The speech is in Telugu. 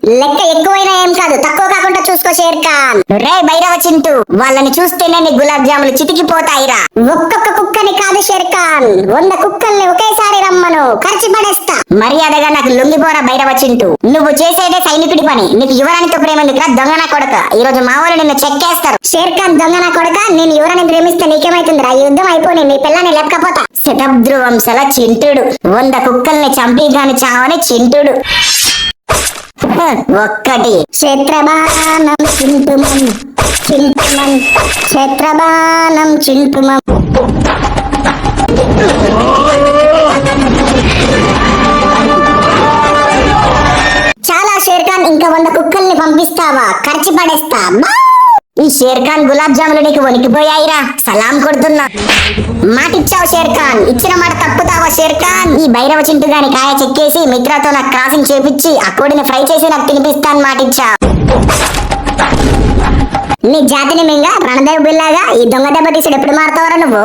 లెక్క ఎక్కువైనా ఏం కాదు, తక్కువ కాకుండా చూసుకో షేర్ ఖాన్. రే భైరవ చింటూ, వాళ్ళని చూస్తేనే నీ గులాబ్ జాములు చితికిపోతాయిరా. ఒక్కొక్క కుక్కని కాదు షేర్ ఖాన్, 100 కుక్కల్ని ఒకేసారి రమ్మను, ఖర్చు పడేస్తా. మర్యాదగా నాకు లొంగిపోరా భైరవ చింటూ. నువ్వు చేసేదే సైనికుడి పని, నీకు యువరాణితో ప్రేమ ఎందుకురా దొంగన కొడక. ఈ రోజు మా వాళ్ళు నిన్ను చెక్కేస్తారు. షేర్ ఖాన్ దొంగన కొడక, నేను యువరాణి ప్రేమిస్తే నీకేమైతుందిరా? యుద్ధం అయిపోయి నీ పిల్లని లేపకపోతా. శతబ్ధ్రువంశల చింటుడు, 100 కుక్కల్ని చంపి గాని చావని చింటుడు. ఒక్కటి క్షేత్రబాణం చింటుమం చింటుమం, క్షేత్రబాణం చింటుమం. చాలా షేర్ ఖాన్, ఇంకా 100 కుక్కల్ని పంపిస్తావా? ఖర్చు పడేస్తా. ఈ షేర్ ఖాన్ గులాబ్ జాములు నీకు వణికిపోయాయిరా, సలాం కొడుతున్నా. మాటిచ్చావు షేర్ ఖాన్, ఇచ్చిన మాట తప్పుతావా షేర్ ఖాన్? ఈ భైరవ చింటు గాని కాయ చెక్కేసి మిత్రతో నాకు క్రాసింగ్ చేపించి ఆ కోడిని ఫ్రై చేసి నాకు తినిపిస్తాను మాటిచ్చావు. నీ జాతిని మింగ రణదేవ్ బిల్లాగా ఈ దొంగ దెబ్బ తీసుడు ఎప్పుడు మారుతావరా నువ్వు?